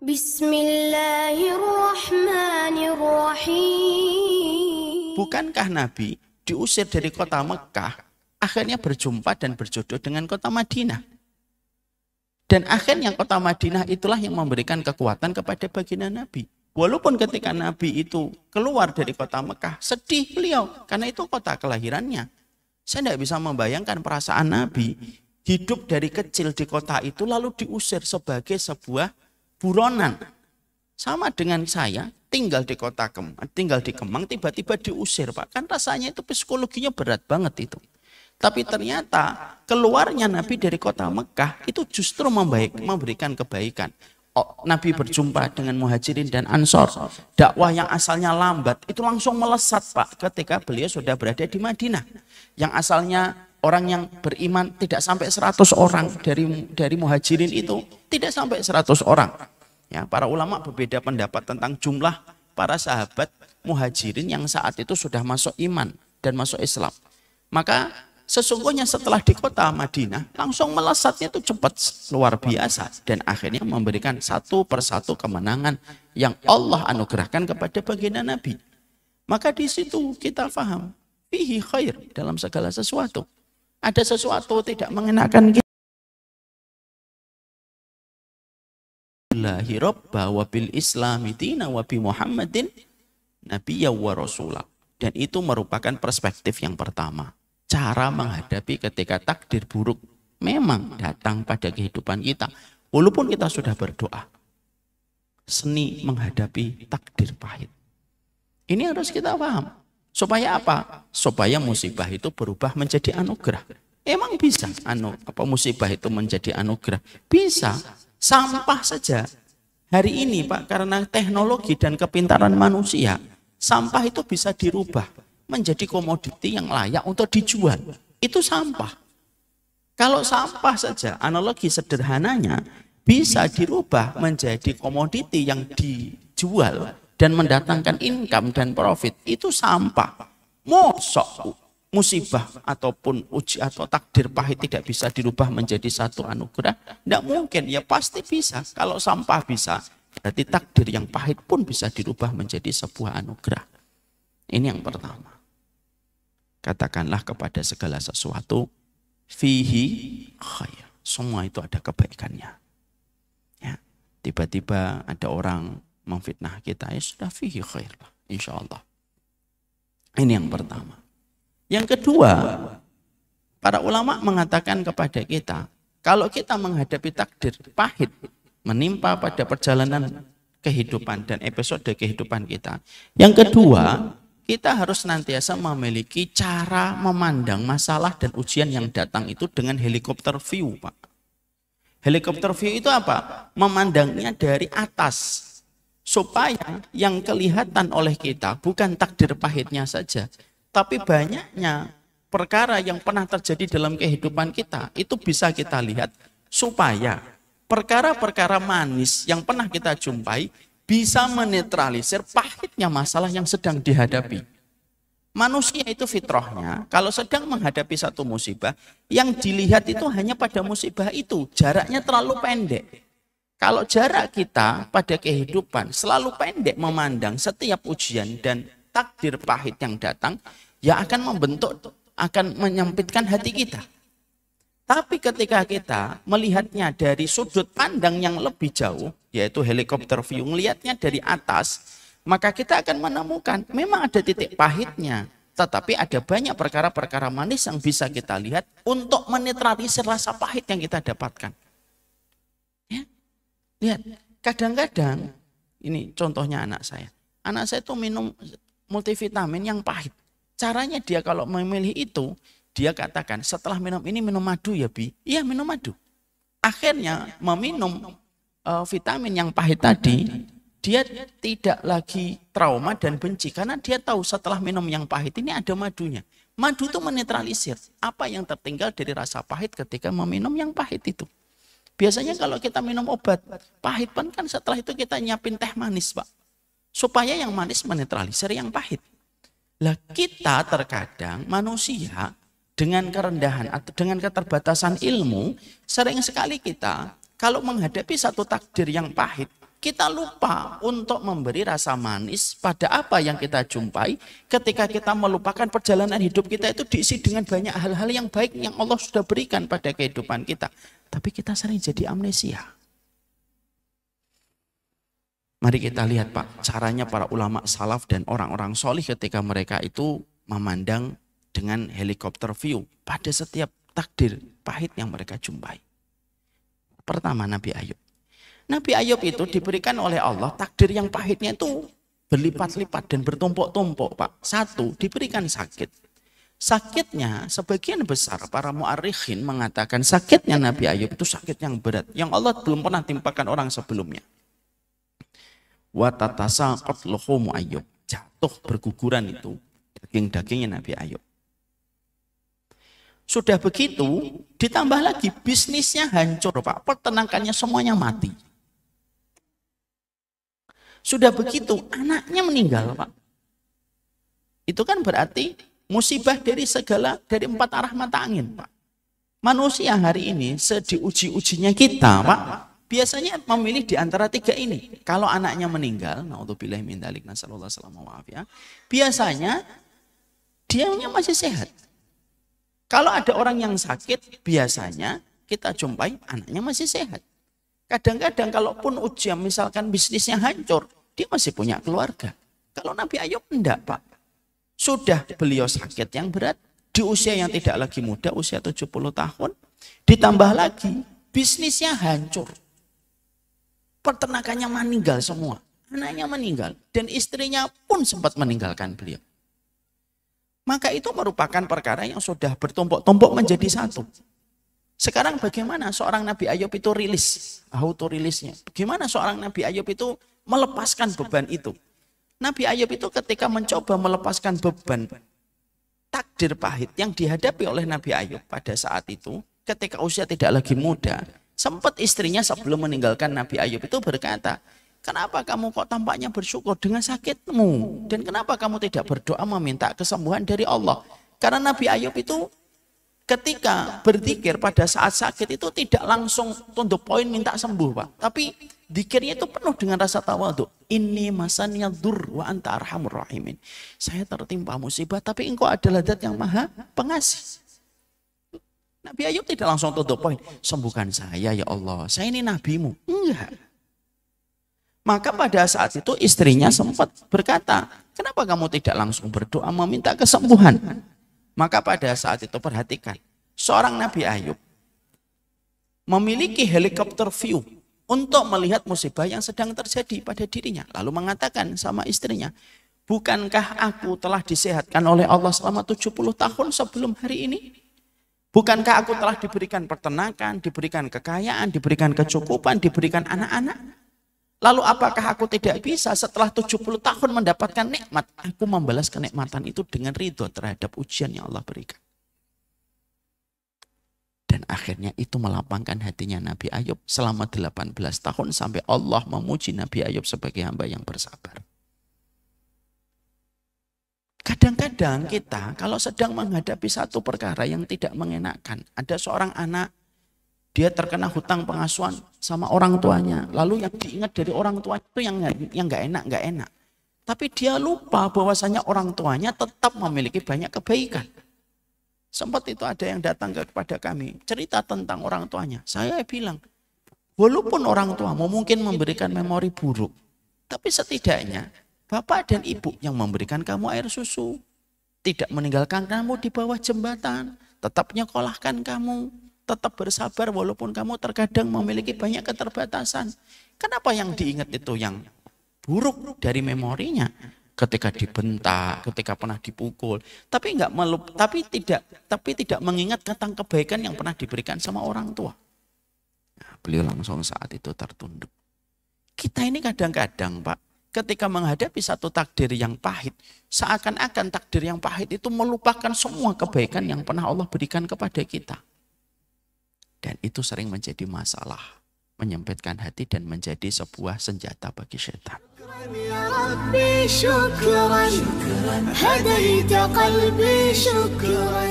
Bismillahirrahmanirrahim. Bukankah Nabi diusir dari kota Mekah, akhirnya berjumpa dan berjodoh dengan kota Madinah? Dan akhirnya kota Madinah itulah yang memberikan kekuatan kepada baginda Nabi. Walaupun ketika Nabi itu keluar dari kota Mekah, sedih beliau, karena itu kota kelahirannya. Saya tidak bisa membayangkan perasaan Nabi hidup dari kecil di kota itu lalu diusir sebagai sebuah buronan. Sama dengan saya tinggal di Kemang tiba-tiba diusir, Pak. Kan rasanya itu psikologinya berat banget itu. Tapi ternyata keluarnya Nabi dari kota Mekah itu justru memberikan kebaikan. Nabi berjumpa dengan Muhajirin dan Ansor. Dakwah yang asalnya lambat itu langsung melesat, Pak, ketika beliau sudah berada di Madinah. Yang asalnya orang yang beriman tidak sampai 100 orang dari Muhajirin itu tidak sampai 100 orang. Ya, para ulama berbeda pendapat tentang jumlah para sahabat Muhajirin yang saat itu sudah masuk iman dan masuk Islam. Maka sesungguhnya setelah di kota Madinah langsung melesatnya itu cepat luar biasa dan akhirnya memberikan satu persatu kemenangan yang Allah anugerahkan kepada baginda Nabi. Maka di situ kita faham fihi khair dalam segala sesuatu. Ada sesuatu tidak mengenakan kita. Billahi robba wa bil islami dina wa bi Muhammadin nabiyya wa rasulah. Dan itu merupakan perspektif yang pertama. Cara menghadapi ketika takdir buruk memang datang pada kehidupan kita. Walaupun kita sudah berdoa. Seni menghadapi takdir pahit. Ini harus kita paham. Supaya apa? Supaya musibah itu berubah menjadi anugerah. Emang bisa musibah itu menjadi anugerah? Bisa. Sampah saja. Hari ini, Pak, karena teknologi dan kepintaran manusia, sampah itu bisa dirubah menjadi komoditi yang layak untuk dijual. Itu sampah. Kalau sampah saja, analogi sederhananya, bisa dirubah menjadi komoditi yang dijual dan mendatangkan income dan profit. Itu sampah. Mosok musibah ataupun uji atau takdir pahit tidak bisa dirubah menjadi satu anugerah? Tidak mungkin. Ya pasti bisa. Kalau sampah bisa, berarti takdir yang pahit pun bisa dirubah menjadi sebuah anugerah. Ini yang pertama. Katakanlah kepada segala sesuatu fihi khair. Semua itu ada kebaikannya. Ya, tiba-tiba ada orang memfitnah kita, ya sudah fihi khair, insya Allah. Ini yang pertama. Yang kedua, para ulama mengatakan kepada kita, kalau kita menghadapi takdir pahit menimpa pada perjalanan kehidupan dan episode kehidupan kita, yang kedua, kita harus senantiasa memiliki cara memandang masalah dan ujian yang datang itu dengan helikopter view, Pak. Helikopter view itu apa? Memandangnya dari atas, supaya yang kelihatan oleh kita bukan takdir pahitnya saja, tapi banyaknya perkara yang pernah terjadi dalam kehidupan kita, itu bisa kita lihat supaya perkara-perkara manis yang pernah kita jumpai bisa menetralisir pahitnya masalah yang sedang dihadapi. Manusia itu fitrahnya, kalau sedang menghadapi satu musibah, yang dilihat itu hanya pada musibah itu, jaraknya terlalu pendek. Kalau jarak kita pada kehidupan selalu pendek memandang setiap ujian dan takdir pahit yang datang, ya akan menyempitkan hati kita. Tapi ketika kita melihatnya dari sudut pandang yang lebih jauh, yaitu helikopter view, melihatnya dari atas, maka kita akan menemukan memang ada titik pahitnya, tetapi ada banyak perkara-perkara manis yang bisa kita lihat untuk menetralisir rasa pahit yang kita dapatkan. Ya. Lihat, kadang-kadang, ini contohnya anak saya. Anak saya itu minum multivitamin yang pahit. Caranya dia kalau memilih itu, dia katakan setelah minum ini minum madu ya Bi. Iya minum madu. Akhirnya meminum vitamin yang pahit tadi, dia tidak lagi trauma dan benci. Karena dia tahu setelah minum yang pahit ini ada madunya. Madu itu menetralisir apa yang tertinggal dari rasa pahit ketika meminum yang pahit itu. Biasanya kalau kita minum obat pahit kan setelah itu kita nyiapin teh manis, Pak. Supaya yang manis menetralisir yang pahit. Lah kita terkadang manusia dengan kerendahan atau dengan keterbatasan ilmu, sering sekali kita kalau menghadapi satu takdir yang pahit, Kita lupa untuk memberi rasa manis pada apa yang kita jumpai ketika kita melupakan perjalanan hidup kita itu diisi dengan banyak hal-hal yang baik yang Allah sudah berikan pada kehidupan kita. Tapi kita sering jadi amnesia. Mari kita lihat Pak, caranya para ulama salaf dan orang-orang solih ketika mereka itu memandang dengan helikopter view pada setiap takdir pahit yang mereka jumpai. Pertama, Nabi Ayub. Nabi Ayub itu diberikan oleh Allah takdir yang pahitnya itu berlipat-lipat dan bertumpuk-tumpuk Pak. Satu, diberikan sakit. Sakitnya sebagian besar para mu'arrikhin mengatakan sakitnya Nabi Ayub itu sakit yang berat. Yang Allah belum pernah timpakan orang sebelumnya. Wa tatasaqat luhumu Ayub. Jatuh berguguran itu daging-dagingnya Nabi Ayub. Sudah begitu, ditambah lagi bisnisnya hancur Pak. Peternakannya semuanya mati. Sudah begitu, anaknya meninggal Pak. Itu kan berarti musibah dari empat arah mata angin Pak. Manusia hari ini sediuji-ujinya kita Pak, biasanya memilih di antara tiga ini. Kalau anaknya meninggal, naudzubillahi min dzalik, nasallallahu alaihi wasallam, biasanya dianya masih sehat. Kalau ada orang yang sakit, biasanya kita jumpai anaknya masih sehat. Kadang-kadang kalaupun ujian misalkan bisnisnya hancur, dia masih punya keluarga. Kalau Nabi Ayub enggak Pak. Sudah beliau sakit yang berat, di usia yang tidak lagi muda, usia 70 tahun. Ditambah lagi, bisnisnya hancur. Peternakannya meninggal semua. Anaknya meninggal. Dan istrinya pun sempat meninggalkan beliau. Maka itu merupakan perkara yang sudah bertumpuk-tumpuk menjadi satu. Sekarang bagaimana seorang Nabi Ayub itu rilis, auto-rilisnya. Bagaimana seorang Nabi Ayub itu melepaskan beban itu. Nabi Ayub itu ketika mencoba melepaskan beban takdir pahit yang dihadapi oleh Nabi Ayub pada saat itu, ketika usia tidak lagi muda, sempat istrinya sebelum meninggalkan Nabi Ayub itu berkata, kenapa kamu kok tampaknya bersyukur dengan sakitmu? Dan kenapa kamu tidak berdoa meminta kesembuhan dari Allah? Karena Nabi Ayub itu ketika berzikir pada saat sakit itu tidak langsung to the point minta sembuh Pak. Tapi zikirnya itu penuh dengan rasa tawadhu. Inni masaniya dzur wa anta arhamur rahimin. Saya tertimpa musibah tapi engkau adalah zat yang maha pengasih. Nabi Ayub tidak langsung to the point. Sembuhkan saya ya Allah. Saya ini nabimu. Enggak. Maka pada saat itu istrinya sempat berkata, kenapa kamu tidak langsung berdoa meminta kesembuhan? Maka pada saat itu perhatikan, seorang Nabi Ayub memiliki helikopter view untuk melihat musibah yang sedang terjadi pada dirinya. Lalu mengatakan sama istrinya, bukankah aku telah disehatkan oleh Allah selama 70 tahun sebelum hari ini? Bukankah aku telah diberikan peternakan, diberikan kekayaan, diberikan kecukupan, diberikan anak-anak? Lalu apakah aku tidak bisa setelah 70 tahun mendapatkan nikmat, aku membalas kenikmatan itu dengan ridho terhadap ujian yang Allah berikan. Dan akhirnya itu melapangkan hatinya Nabi Ayub selama 18 tahun sampai Allah memuji Nabi Ayub sebagai hamba yang bersabar. Kadang-kadang kita kalau sedang menghadapi satu perkara yang tidak mengenakan, ada seorang anak, dia terkena hutang pengasuhan sama orang tuanya. Lalu yang diingat dari orang tua itu yang nggak enak. Tapi dia lupa bahwasanya orang tuanya tetap memiliki banyak kebaikan. Sempat itu ada yang datang kepada kami, cerita tentang orang tuanya. Saya bilang, walaupun orang tuamu mungkin memberikan memori buruk, tapi setidaknya bapak dan ibu yang memberikan kamu air susu, tidak meninggalkan kamu di bawah jembatan, tetap nyekolahkan kamu, tetap bersabar walaupun kamu terkadang memiliki banyak keterbatasan. Kenapa yang diingat itu yang buruk dari memorinya? Ketika dibentak, ketika pernah dipukul, tapi tidak mengingat tentang kebaikan yang pernah diberikan sama orang tua. Nah, beliau langsung saat itu tertunduk. Kita ini kadang-kadang Pak, ketika menghadapi satu takdir yang pahit, seakan-akan takdir yang pahit itu melupakan semua kebaikan yang pernah Allah berikan kepada kita. Dan itu sering menjadi masalah, menyempitkan hati dan menjadi sebuah senjata bagi setan. يا ربي شكرا هديت قلبي شكرا